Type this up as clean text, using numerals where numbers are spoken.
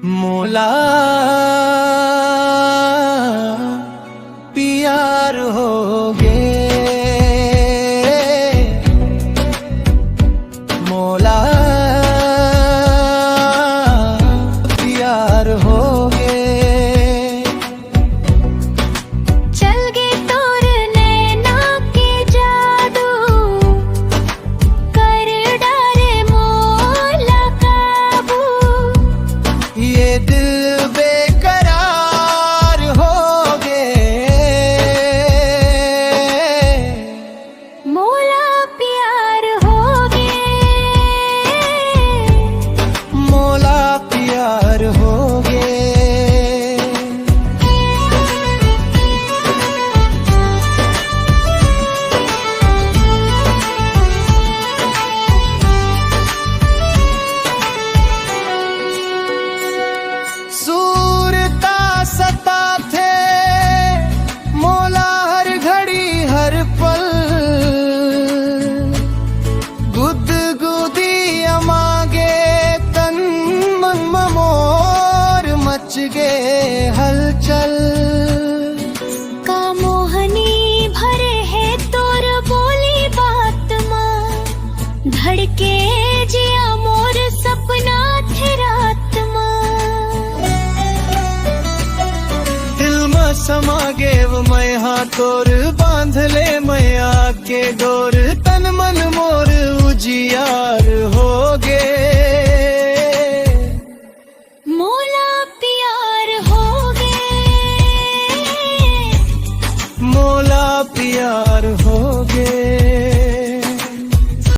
मोला प्यार होगे, मोला प्यार होगे। चल गे तोर नैना के जादू, कर डारे मोला काबू। ये दिल बेकरार होगे, मोला प्यार होगे, मोला प्यार होगे। सूरता सता थे मोला हर घड़ी हर पल, गुद गुदी अमागे तन मन मोर मच गे हलचल। का मोहनी भरे है तोर बोली बात माँ, धड़के जिया मोर सपना थे रात माँ। दिल में समा गेव मैं हाँ तोर बांध ले मैं आके डोर,